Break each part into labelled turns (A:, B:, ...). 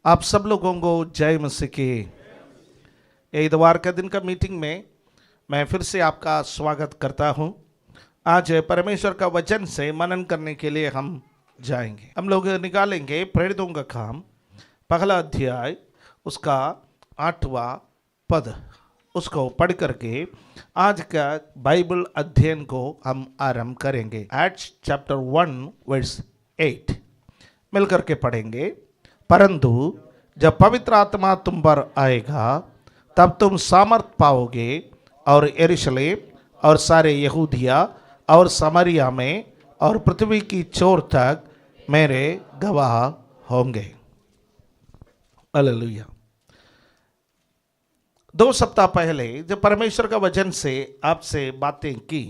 A: आप सब लोगों को जय मसीह की। ये इतवार के दिन का मीटिंग में मैं फिर से आपका स्वागत करता हूं। आज परमेश्वर का वचन से मनन करने के लिए हम जाएंगे। हम लोग निकालेंगे प्रेरितों का काम पहला अध्याय उसका 8वां पद, उसको पढ़ करके आज का बाइबल अध्ययन को हम आरंभ करेंगे। एक्ट्स चैप्टर 1 वर्स 8 मिलकर के पढ़ेंगे। परंतु जब पवित्र आत्मा तुम पर आएगा तब तुम सामर्थ पाओगे और यरूशलेम और सारे यहूदिया और समरिया में और पृथ्वी की छोर तक मेरे गवाह होंगे। हालेलुया। 2 सप्ताह पहले जब परमेश्वर का वचन से आपसे बातें की,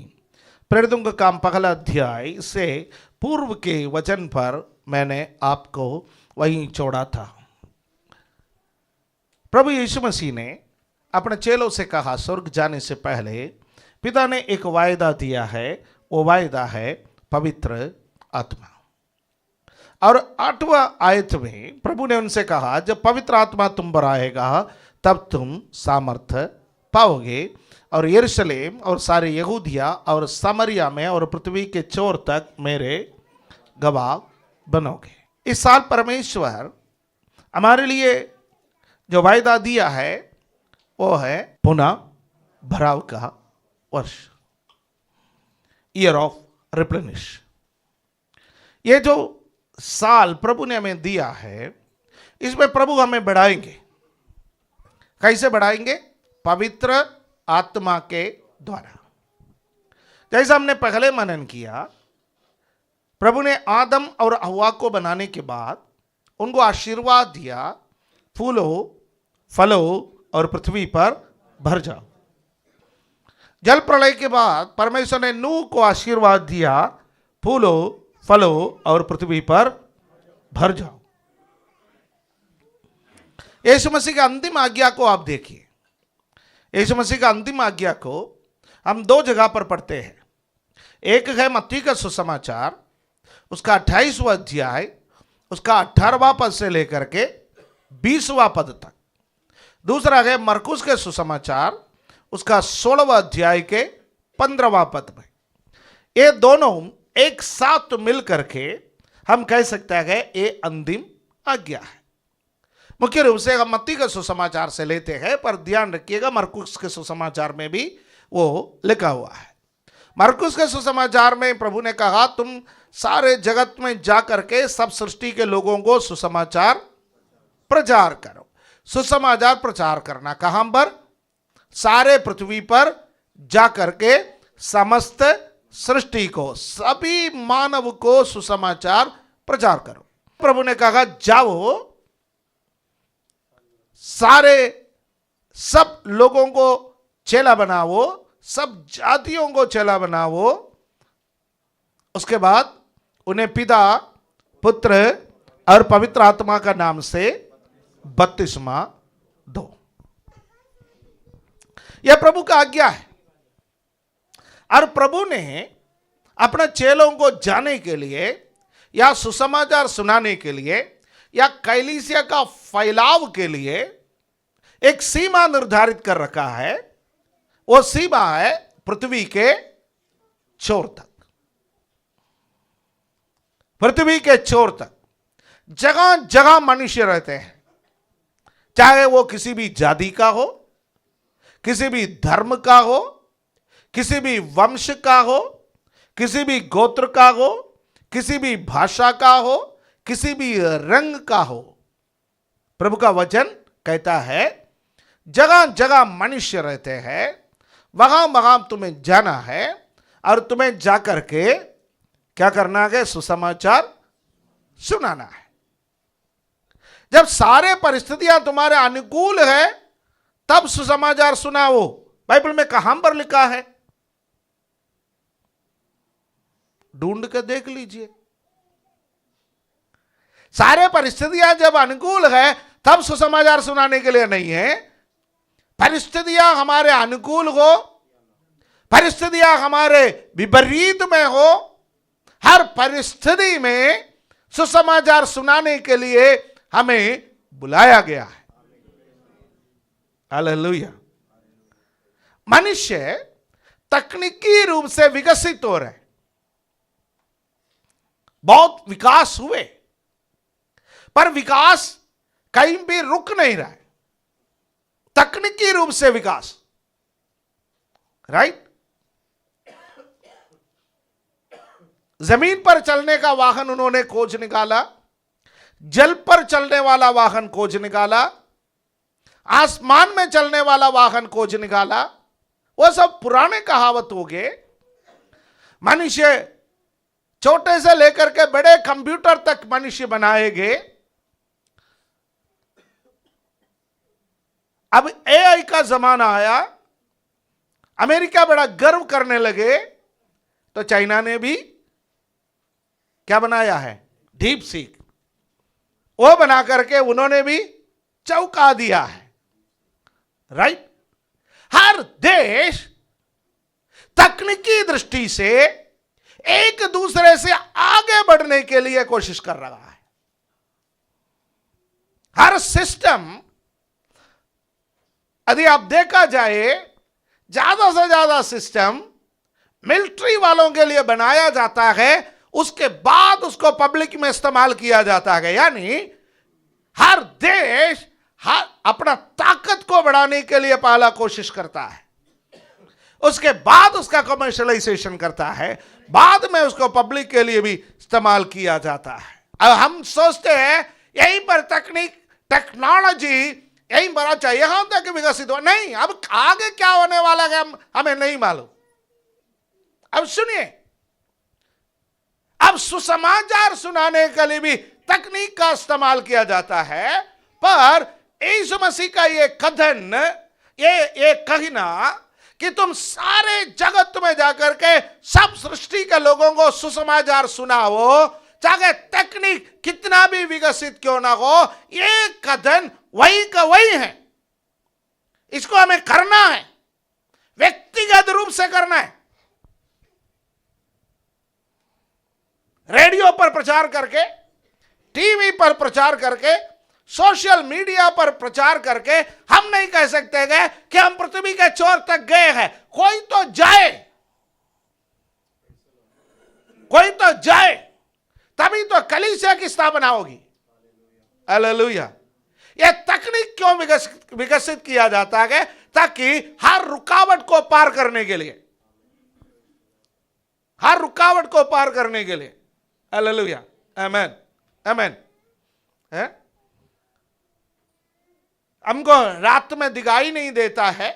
A: प्रेरितों का काम पहला अध्याय से पूर्व के वचन पर मैंने आपको वहीं छोड़ा था। प्रभु यीशु मसीह ने अपने चेलों से कहा, स्वर्ग जाने से पहले पिता ने एक वायदा दिया है, वो वायदा है पवित्र आत्मा। और 8वां आयत में प्रभु ने उनसे कहा, जब पवित्र आत्मा तुम पर आएगा तब तुम सामर्थ्य पाओगे और यरूशलेम और सारे यहूदिया और समरिया में और पृथ्वी के छोर तक मेरे गवाह बनोगे। इस साल परमेश्वर हमारे लिए जो वायदा दिया है वो है पुनः भराव का वर्ष, ईयर ऑफ रिप्लेनिश। ये जो साल प्रभु ने हमें दिया है, इसमें प्रभु हमें बढ़ाएंगे। कैसे बढ़ाएंगे? पवित्र आत्मा के द्वारा। जैसा हमने पहले मनन किया, प्रभु ने आदम और हव्वा को बनाने के बाद उनको आशीर्वाद दिया, फूलो फलो और पृथ्वी पर भर जाओ। जल प्रलय के बाद परमेश्वर ने नूह को आशीर्वाद दिया, फूलो फलो और पृथ्वी पर भर जाओ। यीशु मसीह का अंतिम आज्ञा को आप देखिए। यीशु मसीह का अंतिम आज्ञा को हम 2 जगह पर पढ़ते हैं। एक है मत्ती का सुसमाचार, उसका 28वां अध्याय, उसका 18वां पद से लेकर के 20वां पद तक। दूसरा है मरकुस के सुसमाचार, उसका 16वां अध्याय के 15वां पद में। ये दोनों एक साथ मिल करके हम कह सकते हैं ये अंतिम आज्ञा है। मुख्य रूप से हम मत्ती के सुसमाचार से लेते हैं, पर ध्यान रखिएगा मरकुस के सुसमाचार में भी वो लिखा हुआ है। मरकुस के सुसमाचार में प्रभु ने कहा, तुम सारे जगत में जा करके सब सृष्टि के लोगों को सुसमाचार प्रचार करो। सुसमाचार प्रचार करना कहां पर? सारे पृथ्वी पर जा करके समस्त सृष्टि को, सभी मानव को सुसमाचार प्रचार करो। प्रभु ने कहा, जाओ सारे सब लोगों को चेला बनाओ, सब जातियों को चेला बनाओ। उसके बाद उन्हें पिता, पुत्र और पवित्र आत्मा का नाम से बपतिस्मा दो। यह प्रभु का आज्ञा है। और प्रभु ने अपने चेलों को जाने के लिए या सुसमाचार सुनाने के लिए या कलीसिया का फैलाव के लिए एक सीमा निर्धारित कर रखा है। वो सीमा है पृथ्वी के छोर तक। पृथ्वी के छोर तक जगह जगह मनुष्य रहते हैं, चाहे वो किसी भी जाति का हो, किसी भी धर्म का हो, किसी भी वंश का हो, किसी भी गोत्र का हो, किसी भी भाषा का हो, किसी भी रंग का हो। प्रभु का वचन कहता है जगह जगह मनुष्य रहते हैं, वहां वहां तुम्हें जाना है और तुम्हें जाकर के क्या करना है? सुसमाचार सुनाना है। जब सारे परिस्थितियां तुम्हारे अनुकूल है तब सुसमाचार सुनाओ। बाइबल में कहां पर लिखा है? ढूंढ के देख लीजिए। सारे परिस्थितियां जब अनुकूल है तब सुसमाचार सुनाने के लिए नहीं है। परिस्थितियां हमारे अनुकूल हो, परिस्थितियां हमारे विपरीत में हो, हर परिस्थिति में सुसमाचार सुनाने के लिए हमें बुलाया गया है। हालेलुया। मनुष्य तकनीकी रूप से विकसित हो रहे, बहुत विकास हुए, पर विकास कहीं भी रुक नहीं रहा है। तकनीकी रूप से विकास, राइट। जमीन पर चलने का वाहन उन्होंने खोज निकाला, जल पर चलने वाला वाहन खोज निकाला, आसमान में चलने वाला वाहन खोज निकाला। वो सब पुराने कहावत हो गए। मनुष्य छोटे से लेकर के बड़े कंप्यूटर तक मनुष्य बनाए गए। अब एआई का जमाना आया, अमेरिका बड़ा गर्व करने लगे, तो चाइना ने भी क्या बनाया है, डीप सीक, वो बना करके उन्होंने भी चौंका दिया है, राइट। हर देश तकनीकी दृष्टि से एक दूसरे से आगे बढ़ने के लिए कोशिश कर रहा है। हर सिस्टम, यदि आप देखा जाए, ज्यादा से ज्यादा सिस्टम मिलिट्री वालों के लिए बनाया जाता है, उसके बाद उसको पब्लिक में इस्तेमाल किया जाता है। यानी हर देश अपना ताकत को बढ़ाने के लिए पहला कोशिश करता है, उसके बाद उसका कमर्शियलाइजेशन करता है, बाद में उसको पब्लिक के लिए भी इस्तेमाल किया जाता है। अब हम सोचते हैं यहीं पर टेक्नोलॉजी यहीं पर अच्छा यहां तक विकसित हो, नहीं, अब आगे क्या होने वाला है हमें नहीं मालूम। अब सुनिए, अब सुसमाचार सुनाने के लिए भी तकनीक का इस्तेमाल किया जाता है, पर यीशु मसीह का ये कथन, ये कहना कि तुम सारे जगत में जाकर के सब सृष्टि के लोगों को सुसमाचार सुनाओ, चाहे तकनीक कितना भी विकसित क्यों ना हो, ये कथन वही का वही है। इसको हमें करना है, व्यक्तिगत रूप से करना है। रेडियो पर प्रचार करके, टीवी पर प्रचार करके, सोशल मीडिया पर प्रचार करके हम नहीं कह सकते गए कि हम पृथ्वी के छोर तक गए हैं। कोई तो जाए, कोई तो जाए, तभी तो कलीसिया की स्थापना होगी। हालेलुया। यह तकनीक क्यों विकसित किया जाता है? ताकि हर रुकावट को पार करने के लिए, हर रुकावट को पार करने के लिए। हालेलुया, आमेन, आमेन। हमको रात में दिखाई नहीं देता है,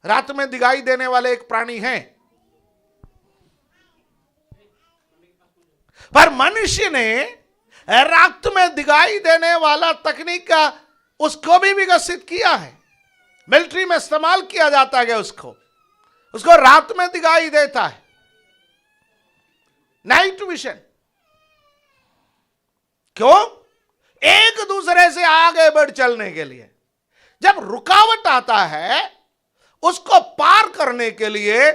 A: रात में दिखाई देने वाले एक प्राणी हैं, पर मनुष्य ने रात में दिखाई देने वाला तकनीक का उसको भी विकसित किया है। मिलिट्री में इस्तेमाल किया जाता है, उसको रात में दिखाई देता है, नाइट विजन। क्यों? एक दूसरे से आगे बढ़ चलने के लिए। जब रुकावट आता है, उसको पार करने के लिए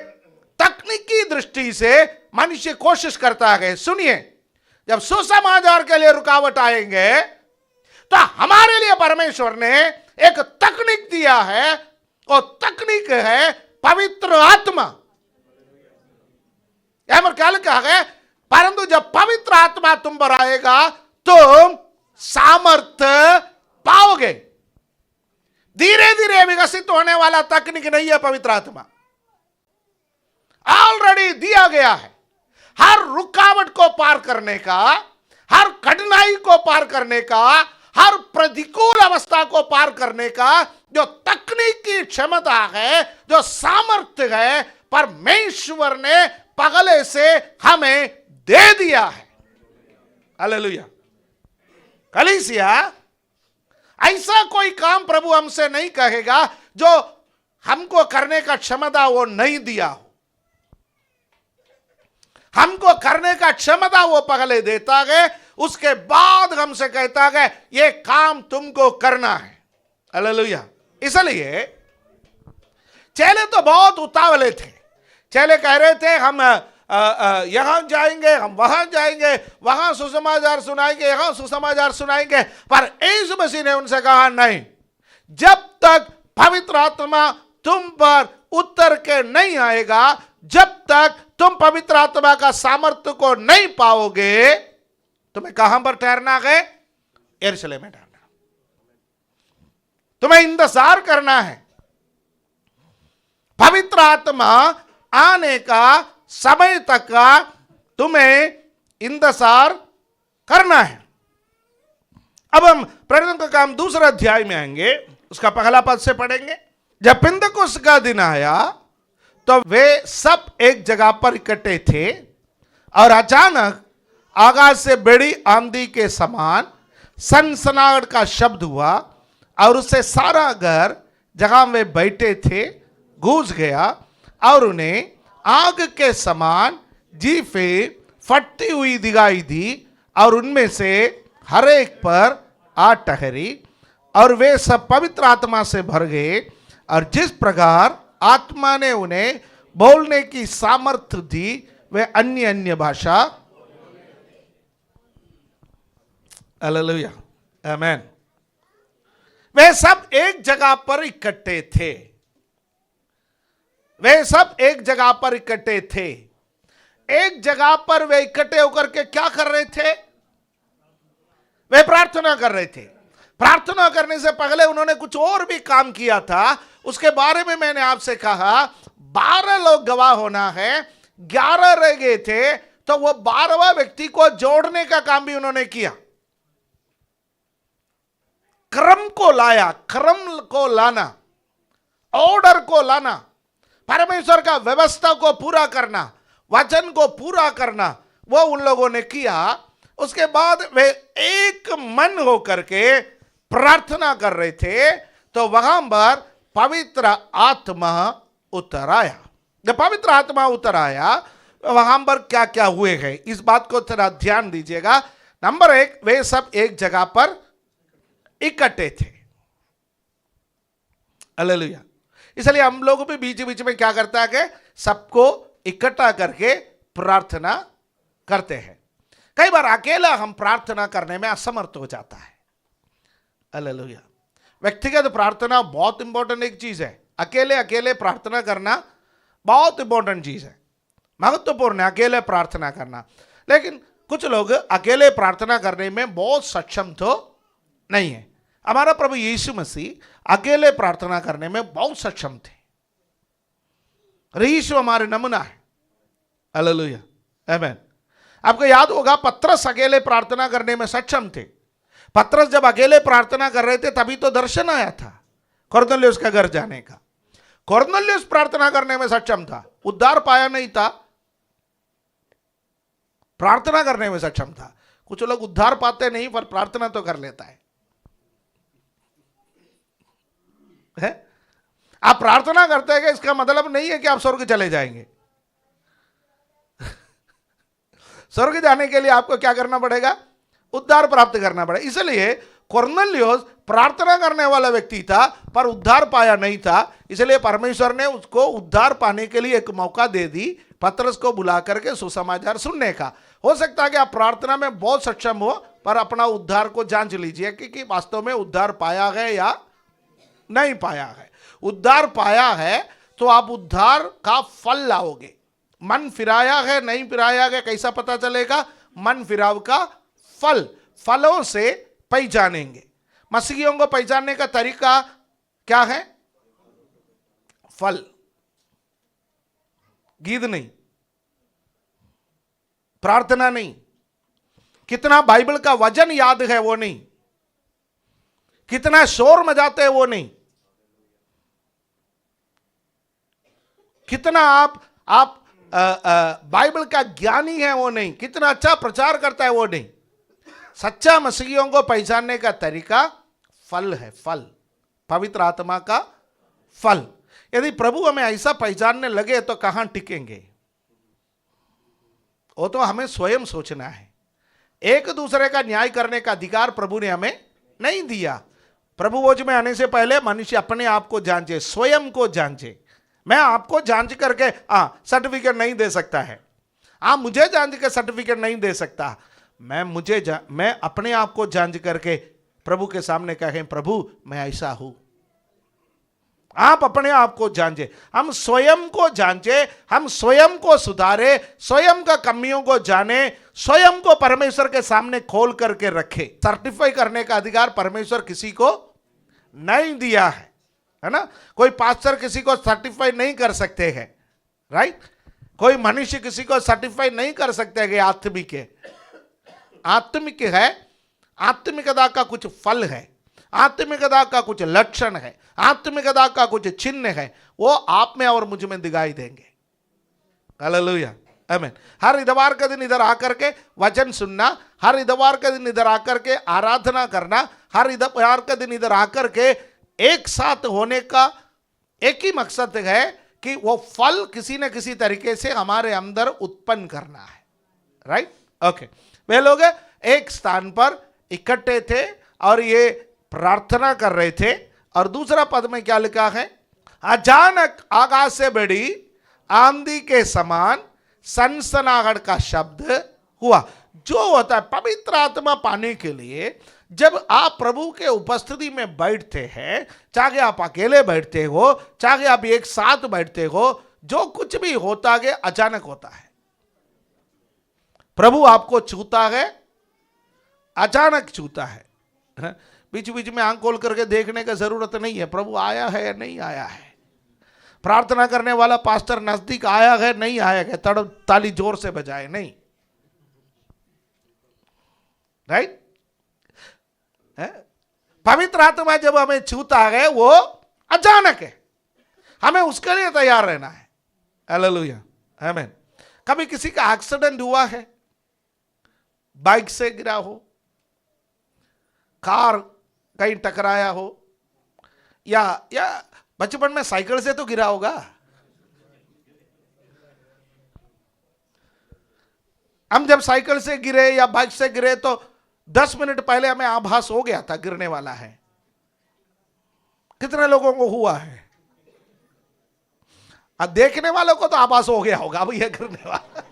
A: तकनीकी दृष्टि से मनुष्य कोशिश करता है। सुनिए, जब सुसमाचार के लिए रुकावट आएंगे, तो हमारे लिए परमेश्वर ने एक तकनीक दिया है, और तकनीक है पवित्र आत्मा। यहां क्या लिखा है? परंतु जब पवित्र आत्मा तुम पर आएगा, तुम सामर्थ्य पाओगे। धीरे धीरे विकसित होने वाला तकनीक नहीं है पवित्र आत्मा, ऑलरेडी दिया गया है। हर रुकावट को पार करने का, हर कठिनाई को पार करने का, हर प्रतिकूल अवस्था को पार करने का जो तकनीकी क्षमता है, जो सामर्थ्य है, परमेश्वर ने पहले से हमें दे दिया है। हालेलुया। कलीसिया, ऐसा कोई काम प्रभु हमसे नहीं कहेगा जो हमको करने का क्षमता वो नहीं दिया हो। हमको करने का क्षमता वो पहले देता है, उसके बाद हमसे कहता है ये काम तुमको करना है। हालेलुया। इसलिए चेले तो बहुत उतावले थे। चेले कह रहे थे हम यहां जाएंगे, हम वहां जाएंगे, वहां सुसमाचार सुनाएंगे, यहां सुसमाचार सुनाएंगे। पर यीशु मसीह ने उनसे कहा नहीं, जब तक पवित्र आत्मा तुम पर उतर के नहीं आएगा, जब तक तुम पवित्र आत्मा का सामर्थ्य को नहीं पाओगे, तुम्हें कहां पर ठहरना है? यरूशलेम में ठहरना। तुम्हें इंतजार करना है। पवित्र आत्मा आने का समय तक का तुम्हें इंतजार करना है। अब हम प्रेरितों का काम दूसरे अध्याय में आएंगे, उसका पहला पद से पढ़ेंगे। जब पिंतकुस्त का दिन आया तो वे सब एक जगह पर इकट्ठे थे और अचानक आकाश से बड़ी आंधी के समान सनसनाहट का शब्द हुआ और उससे सारा घर जहां वे बैठे थे गूंज गया और उन्हें आग के समान जीफें फटती हुई दिखाई दी और उनमें से हर एक पर आ ठहरी और वे सब पवित्र आत्मा से भर गए और जिस प्रकार आत्मा ने उन्हें बोलने की सामर्थ्य दी वे अन्य अन्य भाषा। हालेलुया, आमेन। वे सब एक जगह पर इकट्ठे थे। वे सब एक जगह पर इकट्ठे थे। एक जगह पर वे इकट्ठे होकर के क्या कर रहे थे? वे प्रार्थना कर रहे थे। प्रार्थना करने से पहले उन्होंने कुछ और भी काम किया था, उसके बारे में मैंने आपसे कहा। 12 लोग गवाह होना है, 11 रह गए थे, तो वो 12वां व्यक्ति को जोड़ने का काम भी उन्होंने किया। क्रम को लाया, क्रम को लाना, ऑर्डर को लाना, परमेश्वर का व्यवस्था को पूरा करना, वचन को पूरा करना, वो उन लोगों ने किया। उसके बाद वे एक मन होकर के प्रार्थना कर रहे थे, तो वहां पर पवित्र आत्मा उतर आया। जब पवित्र आत्मा उतर आया, वहां पर क्या क्या हुए हैं, इस बात को थोड़ा ध्यान दीजिएगा। नंबर 1, वे सब एक जगह पर इकट्ठे थे। हालेलुया। इसलिए हम लोग भी बीच बीच में क्या करता है कि सबको इकट्ठा करके प्रार्थना करते हैं। कई बार अकेला हम प्रार्थना करने में असमर्थ हो जाता है। हालेलुया। व्यक्तिगत प्रार्थना बहुत इंपॉर्टेंट एक चीज है। अकेले अकेले प्रार्थना करना बहुत इंपॉर्टेंट चीज है, महत्वपूर्ण है अकेले प्रार्थना करना। लेकिन कुछ लोग अकेले प्रार्थना करने में बहुत सक्षम तो नहीं है। हमारा प्रभु यीशु मसीह अकेले प्रार्थना करने में बहुत सक्षम थे। यीशु हमारे नमूना है। हालेलुया, आमेन। आपको याद होगा पतरस अकेले प्रार्थना करने में सक्षम थे। पतरस जब अकेले प्रार्थना कर रहे थे तभी तो दर्शन आया था कुरनेलियुस का घर जाने का। कुरनेलियुस प्रार्थना करने में सक्षम था, उद्धार पाया नहीं था, प्रार्थना करने में सक्षम था। कुछ लोग उद्धार पाते नहीं पर प्रार्थना तो कर लेता है। आप प्रार्थना करते हैं कि इसका मतलब नहीं है कि आप स्वर्ग चले जाएंगे। स्वर्ग जाने के लिए आपको क्या करना पड़ेगा? उद्धार प्राप्त करना पड़ेगा। इसलिए कुरनेलियुस प्रार्थना करने वाला व्यक्ति था पर उद्धार पाया नहीं था, इसलिए परमेश्वर ने उसको उद्धार पाने के लिए एक मौका दे दी, पतरस को बुला करके सुसमाचार सुनने का। हो सकता है कि आप प्रार्थना में बहुत सक्षम हो पर अपना उद्धार को जांच लीजिए कि वास्तव में उद्धार पाया है या नहीं पाया है। उद्धार पाया है तो आप उद्धार का फल लाओगे। मन फिराया है नहीं फिराया है कैसा पता चलेगा? मन फिराव का फल, फलों से पहचानेंगे। मसीहियों को पहचानने का तरीका क्या है? फल, गीत नहीं, प्रार्थना नहीं, कितना बाइबल का वचन याद है वो नहीं, कितना शोर मचाते हैं वो नहीं, कितना आप बाइबल का ज्ञानी है वो नहीं, कितना अच्छा प्रचार करता है वो नहीं। सच्चा मसीहियों को पहचानने का तरीका फल है, फल, पवित्र आत्मा का फल। यदि प्रभु हमें ऐसा पहचानने लगे तो कहां टिकेंगे? वो तो हमें स्वयं सोचना है। एक दूसरे का न्याय करने का अधिकार प्रभु ने हमें नहीं दिया। प्रभु भोज में आने से पहले मनुष्य अपने आप को जांचे, स्वयं को जांचे। मैं आपको जांच करके सर्टिफिकेट नहीं दे सकता है। आप मुझे जांच के सर्टिफिकेट नहीं दे सकता। मैं अपने आप को जांच करके प्रभु के सामने कहें, प्रभु मैं ऐसा हूं। आप अपने आप को जांचे, हम स्वयं को जांचे, हम स्वयं को सुधारे, स्वयं का कमियों को जाने, स्वयं को परमेश्वर के सामने खोल करके रखे। सर्टिफाई करने का अधिकार परमेश्वर किसी को नहीं दिया है ना। कोई पास्टर किसी को सर्टिफाई नहीं कर सकते हैं, राइट। कोई मनुष्य किसी को सर्टिफाई नहीं कर सकते हैं। आत्मिक है, आत्मिक है, आत्मिकता का कुछ फल है, आत्मिकता का कुछ लक्षण है, आत्मिकता का कुछ चिन्ह है, वो आप में और मुझ में दिखाई देंगे। हालेलुया, आमीन। हर इतवार का दिन इधर आकर के वचन सुनना, हर इतवार का दिन इधर आकर के आराधना करना, हर इतवार का दिन इधर आकर के एक साथ होने का एक ही मकसद है कि वो फल किसी न किसी तरीके से हमारे अंदर उत्पन्न करना है, राइट। ओके, वे लोग एक स्थान पर इकट्ठे थे और ये प्रार्थना कर रहे थे। और दूसरा पद में क्या लिखा है, अचानक आकाश से बड़ी आंधी के समान सनसनाहट का शब्द हुआ। जो होता है पवित्र आत्मा पाने के लिए, जब आप प्रभु के उपस्थिति में बैठते हैं, चाहे आप अकेले बैठते हो, चाहे आप एक साथ बैठते हो, जो कुछ भी होता है अचानक होता है। प्रभु आपको छूता है, अचानक छूता है। बीच बीच में आंख खोल करके देखने की जरूरत नहीं है प्रभु आया है या नहीं आया है। प्रार्थना करने वाला पास्टर नजदीक आया है नहीं आया है, ताली जोर से बजाए नहीं, राइट। पवित्र आत्मा जब हमें छूता है वो अचानक है, हमें उसके लिए तैयार रहना है। हालेलुया, आमीन। कभी किसी का एक्सीडेंट हुआ है, बाइक से गिरा हो, कार कहीं टकराया हो, या बचपन में साइकिल से तो गिरा होगा। हम जब साइकिल से गिरे या बाइक से गिरे तो 10 मिनट पहले हमें आभास हो गया था गिरने वाला है। कितने लोगों को हुआ है? अब देखने वालों को तो आभास हो गया होगा अब ये गिरने वाला,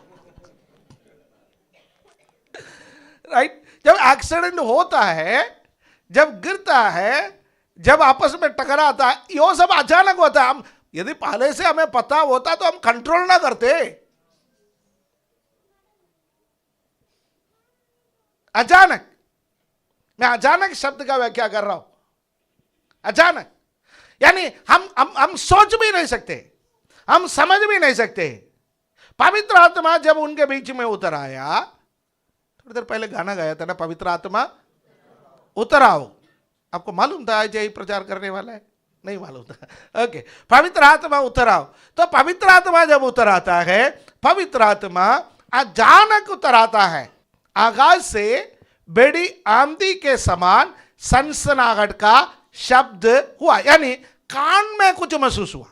A: राइट। जब एक्सीडेंट होता है, जब गिरता है, जब आपस में टकराता है, ये सब अचानक होता है। हम यदि पहले से हमें पता होता तो हम कंट्रोल ना करते। अचानक, मैं अचानक शब्द का व्याख्या कर रहा हूं। अचानक यानी हम सोच भी नहीं सकते, हम समझ भी नहीं सकते। पवित्र आत्मा जब उनके बीच में उतर आया, थोड़ी देर पहले गाना गाया था ना, पवित्र आत्मा उतर आओ। आपको मालूम था आज यही प्रचार करने वाला है? नहीं मालूम था। ओके, पवित्र आत्मा उतर आओ। तो पवित्र आत्मा जब उतर आता है, पवित्र आत्मा अचानक उतर आता है। आकाश से बड़ी आंधी के समान सनसनाहट का शब्द हुआ, यानी कान में कुछ महसूस हुआ।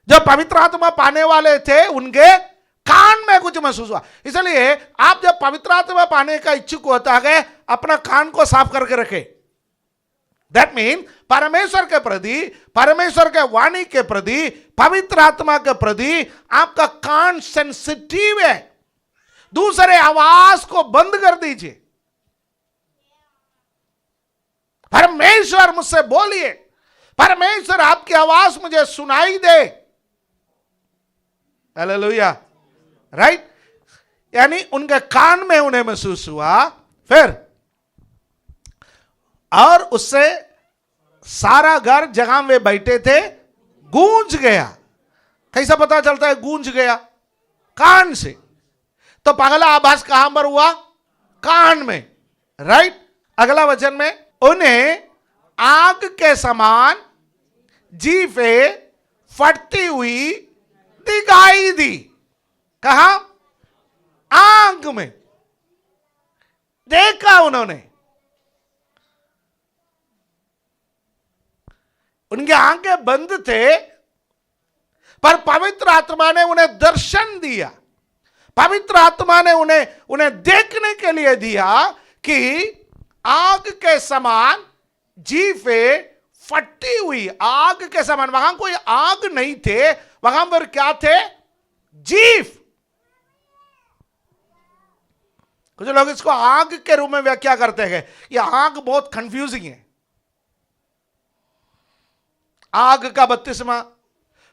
A: जो पवित्र आत्मा पाने वाले थे उनके कान में कुछ महसूस हुआ। इसलिए आप जब पवित्र आत्मा पाने का इच्छुक होता है, अपना कान को साफ करके रखे। दैट मीन परमेश्वर के प्रति, परमेश्वर के वाणी के प्रति, पवित्र आत्मा के प्रति आपका कान सेंसिटिव है। दूसरे आवाज को बंद कर दीजिए। परमेश्वर मुझसे बोलिए, परमेश्वर आपकी आवाज मुझे सुनाई दे। Hallelujah, right. यानी उनके कान में उन्हें महसूस हुआ। फिर और उससे सारा घर जहां वे बैठे थे गूंज गया। कैसा पता चलता है गूंज गया? कान से। तो पहला आभास कहां पर हुआ? कान में, राइट। अगला वचन में, उन्हें आग के समान जीभें फटती हुई दिखाई दी। कहा? आग में देखा उन्होंने। उनकी आंखें बंद थे, पर पवित्र आत्मा ने उन्हें दर्शन दिया। पवित्र आत्मा ने उन्हें देखने के लिए दिया कि आग के समान जीभें फटती हुई। आग के समान, वहां कोई आग नहीं थे, वहां पर क्या थे? जीभ। कुछ लोग इसको आग के रूप में व्याख्या करते हैं। ये आग बहुत कंफ्यूजिंग है। आग का 32वां,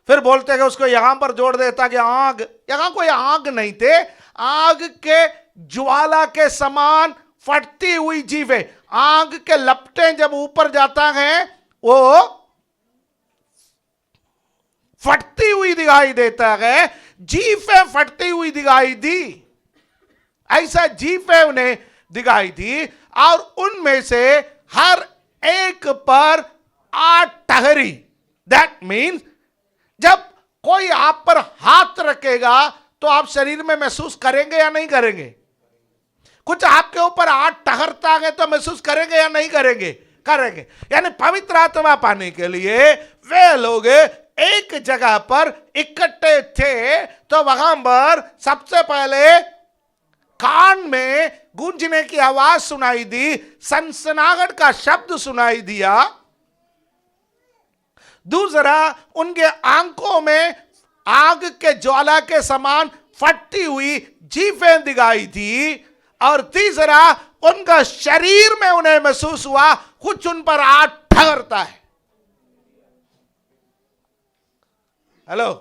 A: फिर बोलते हैं उसको यहां पर जोड़ देता कि आग, यहां कोई आग नहीं थे, आग के ज्वाला के समान फटती हुई जीव है। आग के लपटें जब ऊपर जाता है वो फटती हुई दिखाई देता है, जीफें फटती हुई दिखाई दी, ऐसा जीफें उन्हें दिखाई दी, और उनमें से हर एक पर 8 टहरी। दैट मीन्स जब कोई आप पर हाथ रखेगा तो आप शरीर में महसूस करेंगे या नहीं करेंगे? कुछ आपके ऊपर 8 टहरता है तो महसूस करेंगे या नहीं करेंगे? करेंगे। यानी पवित्र आत्मा पाने के लिए वे लोग एक जगह पर इकट्ठे थे, तो वहां पर सबसे पहले कान में गूंजने की आवाज सुनाई दी, सनसनाहट का शब्द सुनाई दिया। दूसरा, उनके आंखों में आग के ज्वाला के समान फटती हुई जीभें दिखाई थी। और तीसरा, उनका शरीर में उन्हें महसूस हुआ कुछ उन पर आग ठहरता है। हेलो,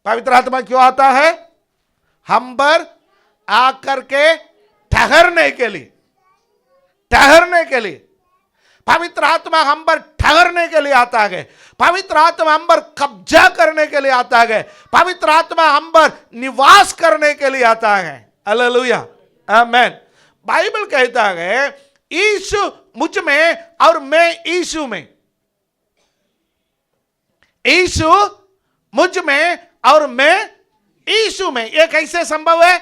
A: पवित्र आत्मा क्यों आता है? हम पर आकर के ठहरने के लिए, ठहरने के लिए। पवित्र आत्मा हम पर ठहरने के लिए आता है। पवित्र आत्मा हम पर कब्जा करने के लिए आता है। पवित्र आत्मा हम पर निवास करने के लिए आता है। हालेलुया, आमेन। बाइबल कहता है यीशु मुझ में और मैं यीशु में, यीशु मुझ में और मैं यीशु में। यह कैसे संभव है?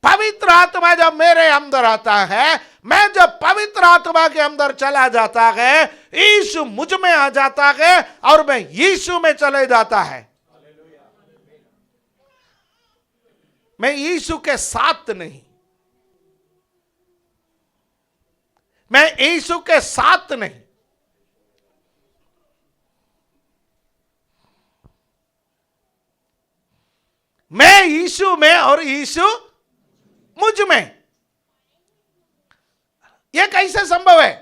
A: पवित्र आत्मा जब मेरे अंदर आता है, मैं जब पवित्र आत्मा के अंदर चला जाता है, यीशु मुझ में आ जाता है और मैं यीशु में चले जाता है। मैं यीशु के साथ नहीं, मैं यीशु के साथ नहीं, मैं यीशु में और यीशु मुझ में। यह कैसे संभव है?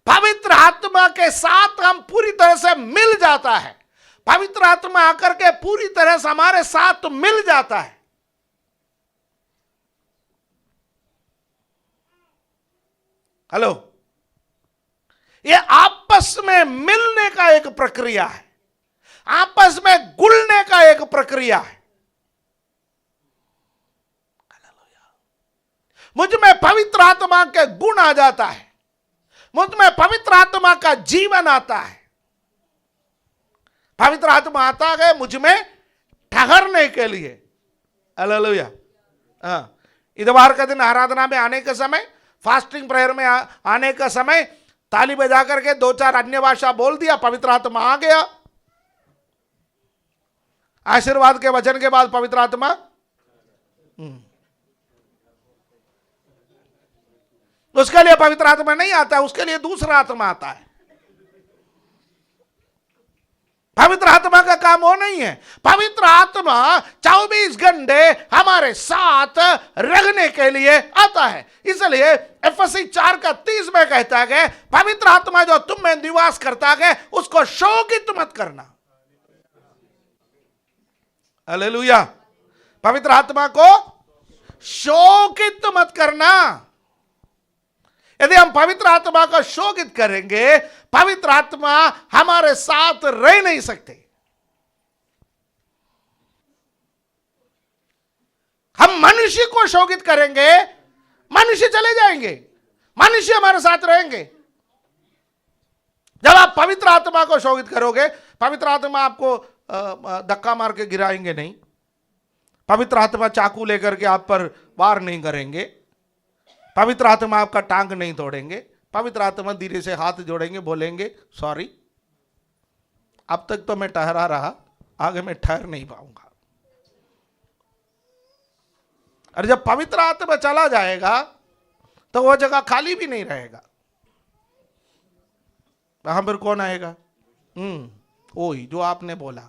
A: पवित्र आत्मा के साथ हम पूरी तरह से मिल जाता है। पवित्र आत्मा आकर के पूरी तरह से हमारे साथ मिल जाता है। हेलो, यह आपस में मिलने का एक प्रक्रिया है, आपस में घुलने का एक प्रक्रिया है। मुझ में पवित्र आत्मा के गुण आ जाता है, मुझ में पवित्र आत्मा का जीवन आता है। पवित्र आत्मा आता है मुझ में ठहरने के लिए। हालेलुया। इतवार का दिन आराधना में आने के समय, फास्टिंग प्रेयर में आने का समय ताली बजा करके 2-4 अन्य भाषा बोल दिया, पवित्र आत्मा आ गया। आशीर्वाद के वचन के बाद पवित्र आत्मा उसके लिए पवित्र आत्मा नहीं आता है, उसके लिए दूसरा आत्मा आता है। पवित्र आत्मा का काम वो नहीं है। पवित्र आत्मा 24 घंटे हमारे साथ रहने के लिए आता है। इसलिए एफएससी 4:30 में कहता है, पवित्र आत्मा जो तुम में निवास करता है उसको शोकित मत करना। हालेलुया। पवित्र आत्मा को शोकित मत करना। यदि हम पवित्र आत्मा को शोकित करेंगे, पवित्र आत्मा हमारे साथ रह नहीं सकते। हम मनुष्य को शोकित करेंगे, मनुष्य चले जाएंगे, मनुष्य हमारे साथ रहेंगे। जब आप पवित्र आत्मा को शोकित करोगे, पवित्र आत्मा आपको धक्का मार के गिराएंगे नहीं, पवित्र आत्मा चाकू लेकर के आप पर वार नहीं करेंगे, पवित्र आत्मा आपका टांग नहीं तोड़ेंगे। पवित्र आत्मा धीरे से हाथ जोड़ेंगे, बोलेंगे सॉरी, अब तक तो मैं ठहरा रहा, आगे मैं ठहर नहीं पाऊंगा। और जब पवित्र आत्मा चला जाएगा तो वो जगह खाली भी नहीं रहेगा। वहां पर कौन आएगा? वही जो आपने बोला।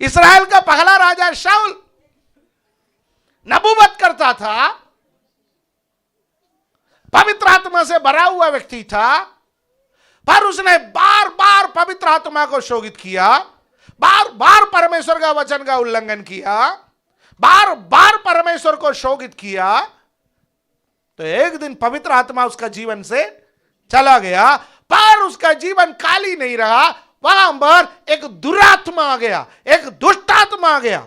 A: इस्राएल का पहला राजा शाऊल नबूवत करता था, पवित्र आत्मा से भरा हुआ व्यक्ति था, पर उसने बार बार पवित्र आत्मा को शोगित किया, बार बार परमेश्वर का वचन का उल्लंघन किया, बार बार परमेश्वर को शोगित किया। तो एक दिन पवित्र आत्मा उसका जीवन से चला गया, पर उसका जीवन खाली नहीं रहा, वहां पर एक दुरात्मा आ गया, एक दुष्ट आत्मा आ गया।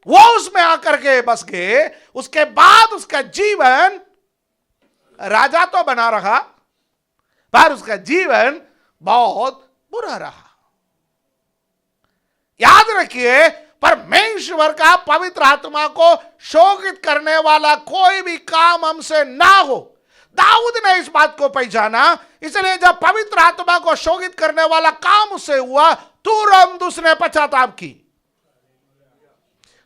A: वो उसमें आकर के बस गए। उसके बाद उसका जीवन, राजा तो बना रहा, पर उसका जीवन बहुत बुरा रहा। याद रखिए, परमेश्वर का पवित्र आत्मा को शोकित करने वाला कोई भी काम हमसे ना हो। दाऊद ने इस बात को पहचाना, इसलिए जब पवित्र आत्मा को शोकित करने वाला काम उससे हुआ, तुरंत उसने पश्चाताप की,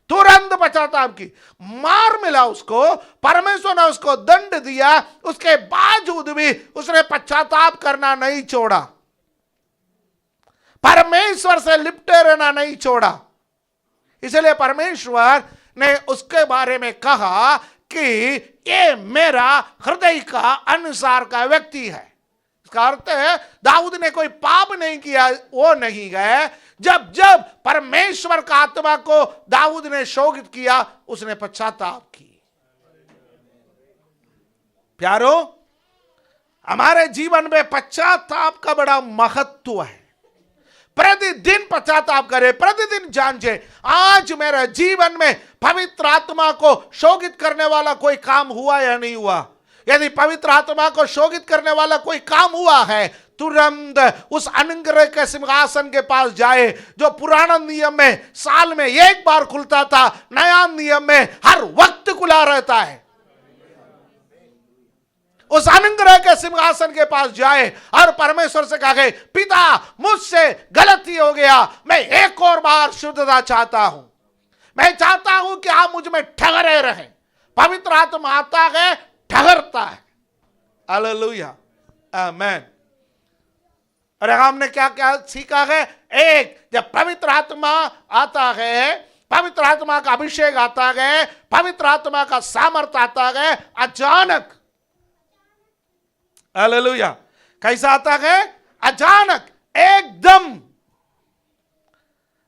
A: तुरंत पश्चाताप की। मार मिला उसको, परमेश्वर ने उसको दंड दिया, उसके बावजूद भी उसने पश्चाताप करना नहीं छोड़ा, परमेश्वर से लिपटे रहना नहीं छोड़ा। इसलिए परमेश्वर ने उसके बारे में कहा कि ये मेरा हृदय का अनुसार का व्यक्ति है। इसका अर्थ है दाऊद ने कोई पाप नहीं किया, वो नहीं गए। जब जब परमेश्वर का आत्मा को दाऊद ने शोकित किया, उसने पश्चाताप की। प्यारो, हमारे जीवन में पश्चाताप का बड़ा महत्व है। प्रतिदिन पश्चाताप करें, प्रतिदिन जांचे, आज मेरे जीवन में पवित्र आत्मा को शोकित करने वाला कोई काम हुआ या नहीं हुआ। यदि पवित्र आत्मा को शोकित करने वाला कोई काम हुआ है, तुरंत उस अनुग्रह के सिंहासन के पास जाए, जो पुराना नियम में साल में एक बार खुलता था, नया नियम में हर वक्त खुला रहता है। उस अनुग्रह के सिंहासन के पास जाए और परमेश्वर से कहे, पिता मुझसे गलती हो गया, मैं एक और बार शुद्धता चाहता हूं, मैं चाहता हूं कि आप मुझ में ठहरे रहें। पवित्र आत्मा आता है, ठहरता है। हालेलुया, आमेन। और हमने क्या क्या सीखा है? एक, जब पवित्र आत्मा आता है, पवित्र आत्मा का अभिषेक आता है, पवित्र आत्मा का सामर्थ्य आता है, अचानक, हालेलुया, कैसा आता है? अचानक, एकदम।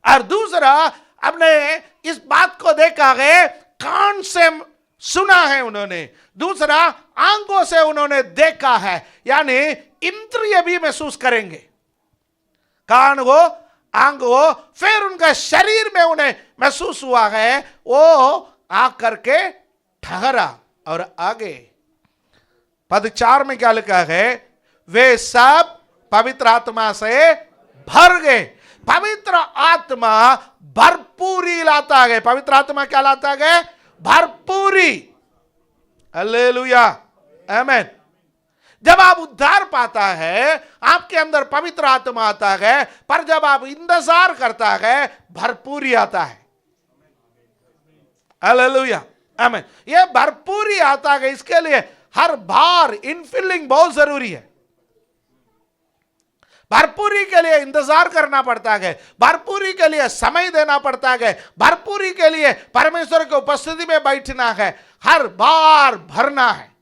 A: और दूसरा, हमने इस बात को देखा है, कान से सुना है उन्होंने, दूसरा आंखों से उन्होंने देखा है, यानी इंद्रिय भी महसूस करेंगे, कान हो, आंख हो, फिर उनका शरीर में उन्हें महसूस हुआ है, वो आकर के ठहरा। और आगे पद 4 में क्या लिखा है? वे सब पवित्र आत्मा से भर गए। पवित्र आत्मा भरपूरी लाता है। पवित्र आत्मा क्या लाता है? भरपूरी। हालेलुया, आमेन। जब आप उद्धार पाता है, आपके अंदर पवित्र आत्मा आता है, पर जब आप इंतजार करता है, भरपूरी आता है। हालेलुया, आमेन। ये भरपूरी आता है, इसके लिए हर बार इनफिलिंग बहुत जरूरी है। भरपूरी के लिए इंतजार करना पड़ता है, भरपूरी के लिए समय देना पड़ता है, भरपूरी के लिए परमेश्वर की उपस्थिति में बैठना है, हर बार भरना है।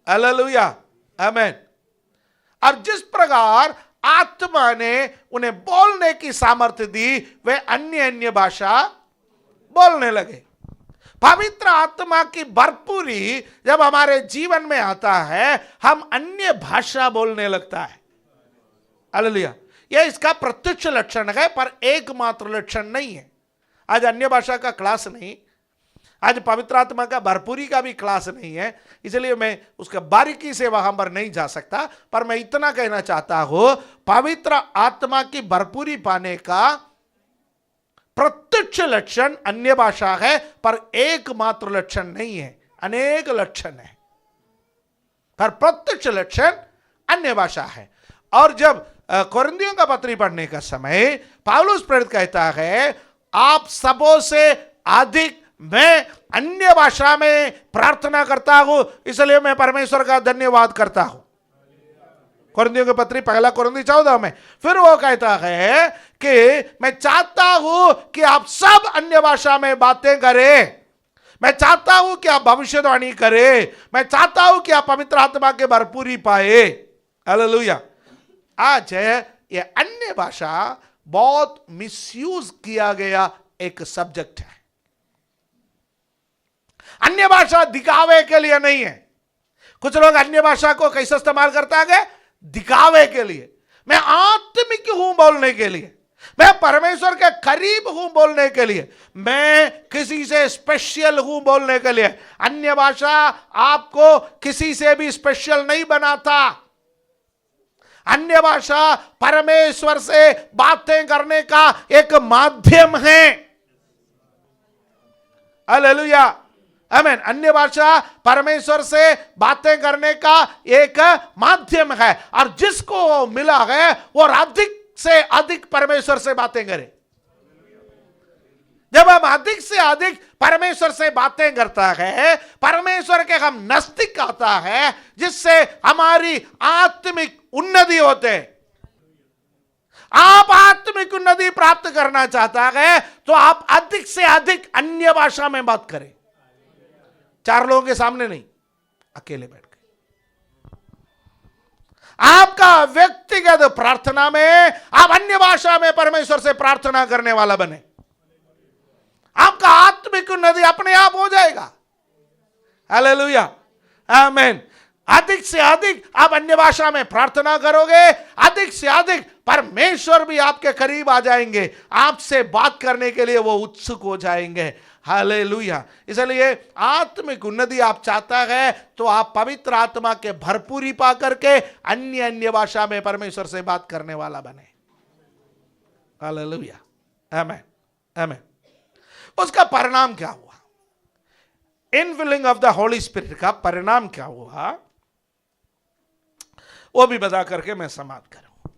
A: हालेलुया, आमेन। और जिस प्रकार आत्मा ने उन्हें बोलने की सामर्थ्य दी, वे अन्य अन्य भाषा बोलने लगे। पवित्र आत्मा की भरपूरी जब हमारे जीवन में आता है, हम अन्य भाषा बोलने लगता है। हालेलुया, यह इसका प्रत्यक्ष लक्षण है, पर एकमात्र लक्षण नहीं है। आज अन्य भाषा का क्लास नहीं, आज पवित्र आत्मा का भरपूरी का भी क्लास नहीं है, इसलिए मैं उसका बारीकी से वहां पर नहीं जा सकता। पर मैं इतना कहना चाहता हूं, पवित्र आत्मा की भरपूरी पाने का प्रत्यक्ष लक्षण अन्य भाषा है, पर एकमात्र लक्षण नहीं है, अनेक लक्षण है, पर प्रत्यक्ष लक्षण अन्य भाषा है। और जब कोरिन्थियों का पत्री पढ़ने का समय पौलुस प्रेरित कहता है, आप सबों से अधिक मैं अन्य भाषा में प्रार्थना करता हूं, इसलिए मैं परमेश्वर का धन्यवाद करता हूं। कुरिन्थियों की पत्री 1 में फिर वो कहता है कि मैं चाहता हूं कि आप सब अन्य भाषा में बातें करें, मैं चाहता हूं कि आप भविष्यवाणी करें, मैं चाहता हूं कि आप पवित्र आत्मा के भरपूरी पाए। हालेलुया। आज ये अन्य भाषा बहुत मिसयूज किया गया एक सब्जेक्ट है। अन्य भाषा दिखावे के लिए नहीं है। कुछ लोग अन्य भाषा को कैसे इस्तेमाल करता है? दिखावे के लिए। मैं आत्मिक हूं बोलने के लिए, मैं परमेश्वर के करीब हूं बोलने के लिए, मैं किसी से स्पेशल हूं बोलने के लिए। अन्य भाषा आपको किसी से भी स्पेशल नहीं बनाता। अन्य भाषा परमेश्वर से बातें करने का एक माध्यम है। हालेलुया, आमीन। अन्य भाषा परमेश्वर से बातें करने का एक माध्यम है, और जिसको मिला है वो अधिक से अधिक परमेश्वर से बातें करे। जब हम अधिक से अधिक परमेश्वर से बातें करता है, परमेश्वर के हम नजदीक आता है, जिससे हमारी आत्मिक उन्नति होते हैं। आप आत्मिक उन्नति प्राप्त करना चाहता है तो आप अधिक से अधिक अन्य भाषा में बात करें। 4 लोगों के सामने नहीं, अकेले बैठ के। आपका व्यक्तिगत प्रार्थना में आप अन्य भाषा में परमेश्वर से प्रार्थना करने वाला बने, आपका आत्मिक उन्नति अपने आप हो जाएगा। हालेलुया, आमीन। अधिक से अधिक आप अन्य भाषा में प्रार्थना करोगे, अधिक से अधिक परमेश्वर भी आपके करीब आ जाएंगे, आपसे बात करने के लिए वो उत्सुक हो जाएंगे। हालेलुया। इसलिए आत्मिक उन्नति आप चाहता है तो आप पवित्र आत्मा के भरपूरी पा करके अन्य भाषा में परमेश्वर से बात करने वाला बने। हालेलुया, आमीन, आमीन। उसका परिणाम क्या हुआ? इनफिलिंग ऑफ द होली स्पिरिट का परिणाम क्या हुआ वो भी बता करके मैं समाप्त करूं।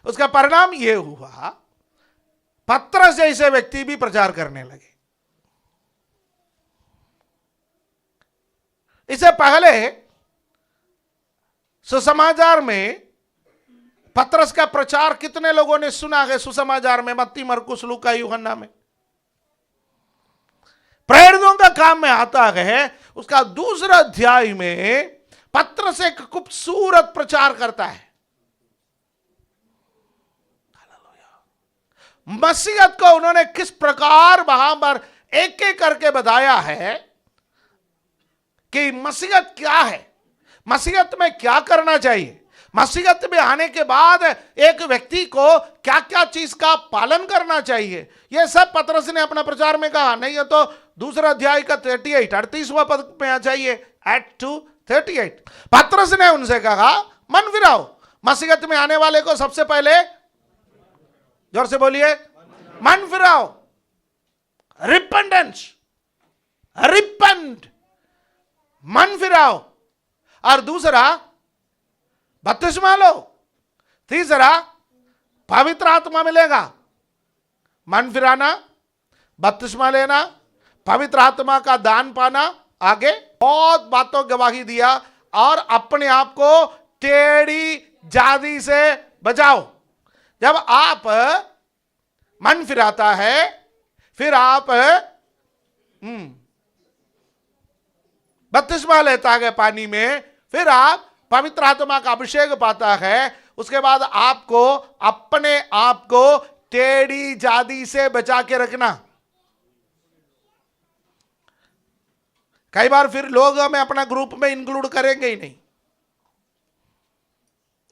A: उसका परिणाम यह हुआ, पतरस जैसे व्यक्ति भी प्रचार करने लगे। इससे पहले सुसमाचार में पतरस का प्रचार कितने लोगों ने सुना है? सुसमाचार में मत्ती, मरकुस, लूका, यूहन्ना में। प्रेरितों का काम में आता है, उसका दूसरा अध्याय में पतरस एक खूबसूरत प्रचार करता है। मसीहत को उन्होंने किस प्रकार वहां पर एक एक करके बताया है कि मसीहत क्या है, मसीहत में क्या करना चाहिए, मसीहत में आने के बाद एक व्यक्ति को क्या क्या चीज का पालन करना चाहिए। यह सब पतरस ने अपना प्रचार में कहा। नहीं है तो दूसरा अध्याय का 38वां पद में आ जाइए, Act 2:38। पतरस ने उनसे कहा, मन फिराओ, मसीहत में आने वाले को सबसे पहले, जोर से बोलिए, मन फिराओ, रिपेंटेंस, रिपेंट, मन फिराओ। और दूसरा, बपतिस्मा लो। तीसरा, पवित्र आत्मा मिलेगा। मन फिराना, बपतिस्मा लेना, पवित्र आत्मा का दान पाना, आगे बहुत बातों गवाही दिया। और अपने आप को टेढ़ी जादी से बचाओ। जब आप मन फिराता है, फिर आप बपतिस्मा लेता है पानी में, फिर आप पवित्र आत्मा का अभिषेक पाता है, उसके बाद आपको अपने आप को टेढ़ी जादी से बचा के रखना। कई बार फिर लोग हमें अपना ग्रुप में इंक्लूड करेंगे ही नहीं,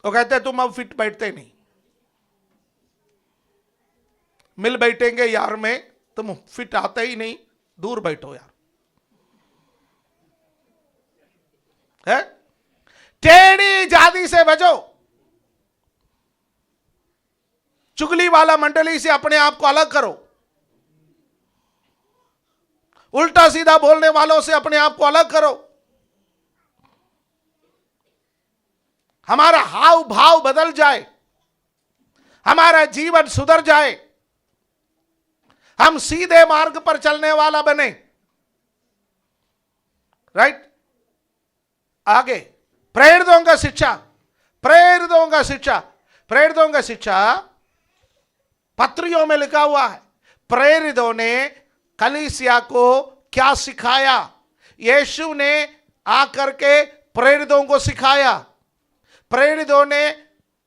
A: वो कहते हैं तुम अब फिट बैठते नहीं, मिल बैठेंगे यार में, तुम फिट आते ही नहीं, दूर बैठो यार। है? टेढ़ी जादी से बचो, चुगली वाला मंडली से अपने आप को अलग करो, उल्टा सीधा बोलने वालों से अपने आप को अलग करो। हमारा हाव भाव बदल जाए, हमारा जीवन सुधर जाए, हम सीधे मार्ग पर चलने वाला बने। राइट। आगे प्रेरितों का शिक्षा, प्रेरितों का शिक्षा, प्रेरितों का शिक्षा पत्रियों में लिखा हुआ है। प्रेरितों ने कलीसिया को क्या सिखाया? यीशु ने आकर के प्रेरितों को सिखाया। प्रेरितों ने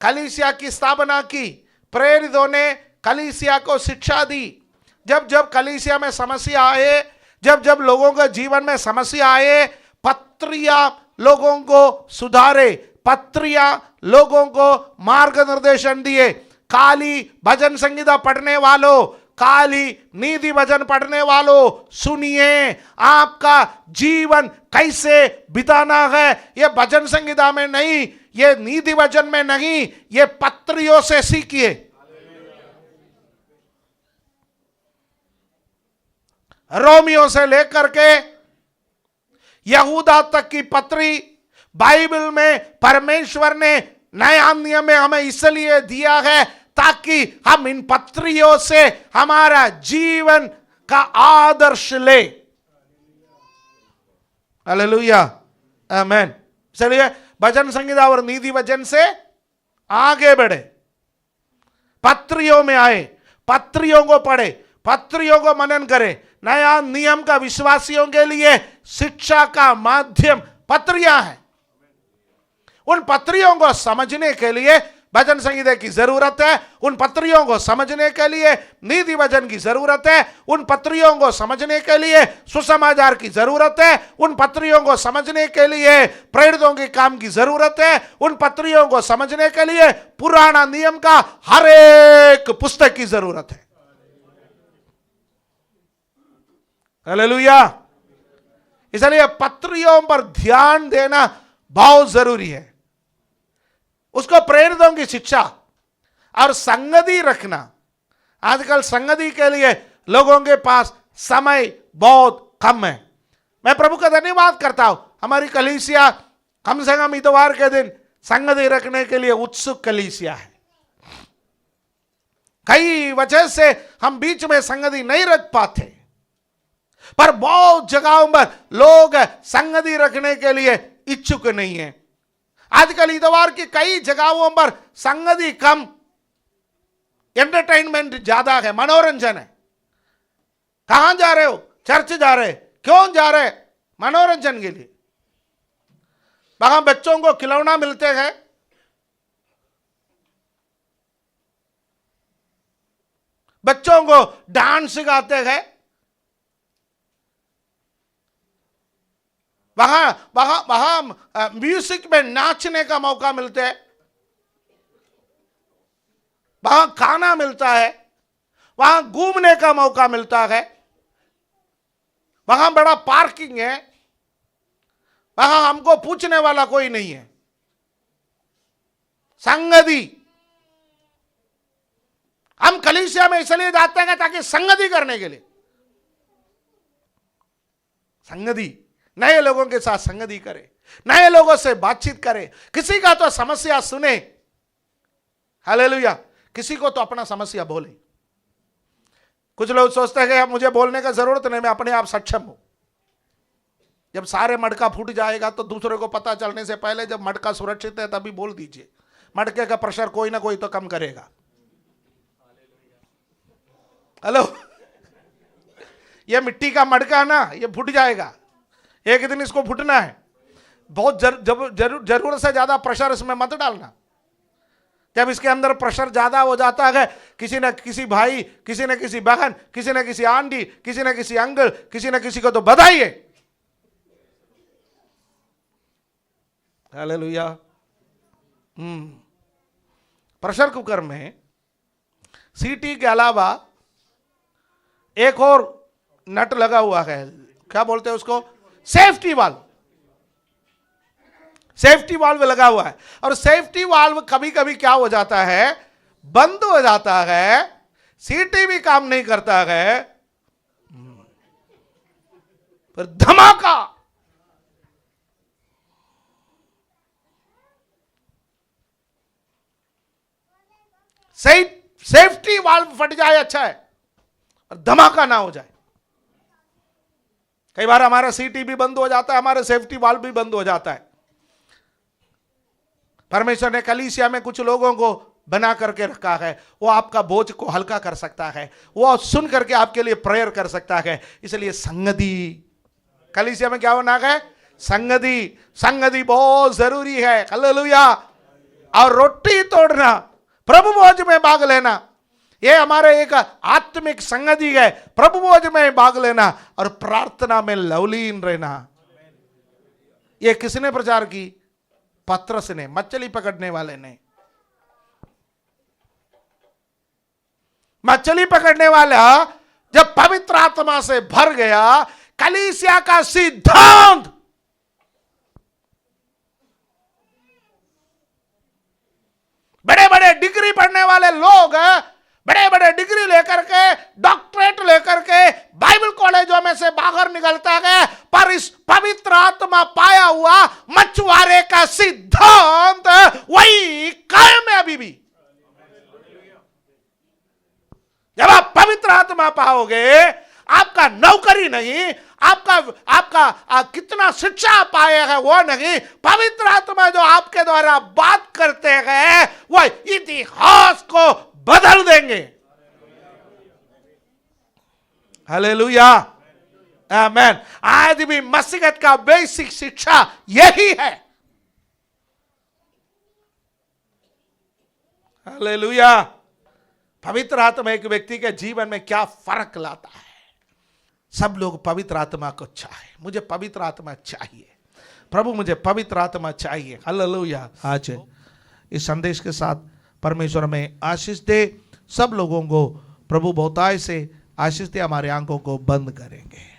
A: कलीसिया की स्थापना की, प्रेरितों ने कलीसिया को शिक्षा दी। जब जब कलीसिया में समस्या आए, जब जब लोगों के जीवन में समस्या आए, पत्रियां लोगों को सुधारे, पत्रियां लोगों को मार्गनिर्देशन दिए। काली भजन संगीता पढ़ने वालों, काली नीति भजन पढ़ने वालों, सुनिए, आपका जीवन कैसे बिताना है ये भजन संगीता में नहीं, ये नीति भजन में नहीं, ये पत्रियों से सीखिए। रोमियो से लेकर के यहूदा तक की पत्री बाइबल में परमेश्वर ने नया नियम में हमें इसलिए दिया है ताकि हम इन पत्रियों से हमारा जीवन का आदर्श ले। हालेलुया, आमेन। चलिए भजन संगीता और नीति वचन से आगे बढ़े, पत्रियों में आए, पत्रियों को पढ़े, पत्रियों को मनन करें। नया नियम का विश्वासियों के लिए शिक्षा का माध्यम पत्रियां हैं। उन पत्रियों को समझने के लिए भजन संगीता की जरूरत है, उन पत्रियों को समझने के लिए नीति वचन की जरूरत है, उन पत्रियों को समझने के लिए सुसमाचार की जरूरत है, उन पत्रियों को समझने के लिए प्रेरितों के काम की जरूरत है, उन पत्रियों को समझने के लिए पुराना नियम का हर एक पुस्तक की जरूरत है। हालेलुया। इसलिए पत्रियों पर ध्यान देना बहुत जरूरी है। उसको प्रेरितों की शिक्षा और संगति रखना। आजकल संगति के लिए लोगों के पास समय बहुत कम है। मैं प्रभु का धन्यवाद करता हूं, हमारी कलीसिया कम से कम इतवार के दिन संगति रखने के लिए उत्सुक कलीसिया है। कई वजह से हम बीच में संगति नहीं रख पाते, पर बहुत जगहों पर लोग संगति रखने के लिए इच्छुक नहीं है। आजकल इतवार की कई जगहों पर संगति कम, एंटरटेनमेंट ज्यादा है, मनोरंजन है। कहां जा रहे हो? चर्च जा रहे। क्यों जा रहे? मनोरंजन के लिए। वहां बच्चों को खिलौना मिलते हैं, बच्चों को डांस सिखाते हैं, वहां वहां वहां म्यूजिक में नाचने का मौका मिलता है, वहां खाना मिलता है, वहां घूमने का मौका मिलता है, वहां बड़ा पार्किंग है, वहां हमको पूछने वाला कोई नहीं है। संगति, हम कलीसिया में इसलिए जाते हैं ताकि संगति करने के लिए। संगति, नए लोगों के साथ संगति करे, नए लोगों से बातचीत करे, किसी का तो समस्या सुने। हालेलुया। किसी को तो अपना समस्या बोले। कुछ लोग सोचते हैं कि अब मुझे बोलने का जरूरत नहीं, मैं अपने आप सक्षम हूं। जब सारे मटका फूट जाएगा तो दूसरे को पता चलने से पहले जब मटका सुरक्षित है तभी बोल दीजिए। मटके का प्रेशर कोई ना कोई तो कम करेगा। हेलो, ये मिट्टी का मटका ना, ये फूट जाएगा, एक दिन इसको फूटना है। बहुत जरूरत से ज्यादा प्रेशर इसमें मत डालना। जब इसके अंदर प्रेशर ज्यादा हो जाता है, किसी न किसी भाई, किसी न किसी बहन, किसी न किसी आंटी, किसी न किसी अंकल, किसी न किसी को तो बधाई है। हालेलुया। प्रेशर कुकर में सीटी के अलावा एक और नट लगा हुआ है, क्या बोलते हैं उसको? Safety valve. सेफ्टी वाल्व लगा हुआ है, और सेफ्टी वाल्व कभी कभी क्या हो जाता है, बंद हो जाता है, सीटी भी काम नहीं करता है, फिर धमाका। सेफ्टी वाल्व फट जाए अच्छा है, और धमाका ना हो जाए। कई बार हमारा सीटी भी बंद हो जाता है, हमारा सेफ्टी वाल्व भी बंद हो जाता है। परमेश्वर ने कलीसिया में कुछ लोगों को बना करके रखा है, वो आपका बोझ को हल्का कर सकता है, वो सुन करके आपके लिए प्रेयर कर सकता है। इसलिए संगति, कलीसिया में क्या होना है? संगति। संगति बहुत जरूरी है। हालेलुया। और रोटी तोड़ना, प्रभु भोज में भाग लेना, ये हमारे एक आत्मिक संगति है। प्रभु भोज में भाग लेना और प्रार्थना में लवलीन रहना। ये किसने प्रचार की? पतरस ने, मछली पकड़ने वाले ने। मछली पकड़ने वाला जब पवित्र आत्मा से भर गया, कलीसिया का सिद्धांत, बड़े बड़े डिग्री पढ़ने वाले लोग, बड़े बड़े डिग्री लेकर के, डॉक्टरेट लेकर के बाइबल कॉलेजों में से बाहर निकलता है, पर इस पवित्र आत्मा पाया हुआ मछुआरे का सिद्धांत वही कायम है अभी भी। जब आप पवित्र आत्मा पाओगे, आपका नौकरी नहीं, आपका कितना शिक्षा पाए है वो नहीं, पवित्र आत्मा जो आपके द्वारा बात करते हैं वो इतिहास को बदल देंगे। हालेलुया, आमेन। आज भी मसीहत का बेसिक शिक्षा यही है। हालेलुया। पवित्र आत्मा एक व्यक्ति के जीवन में क्या फर्क लाता है। सब लोग पवित्र आत्मा को चाहे। मुझे पवित्र आत्मा चाहिए, प्रभु मुझे पवित्र आत्मा चाहिए। हालेलुया। आज इस संदेश के साथ परमेश्वर में आशीष दे। सब लोगों को प्रभु बहुतायत से आशीष दे। हमारे आंखों को बंद करेंगे।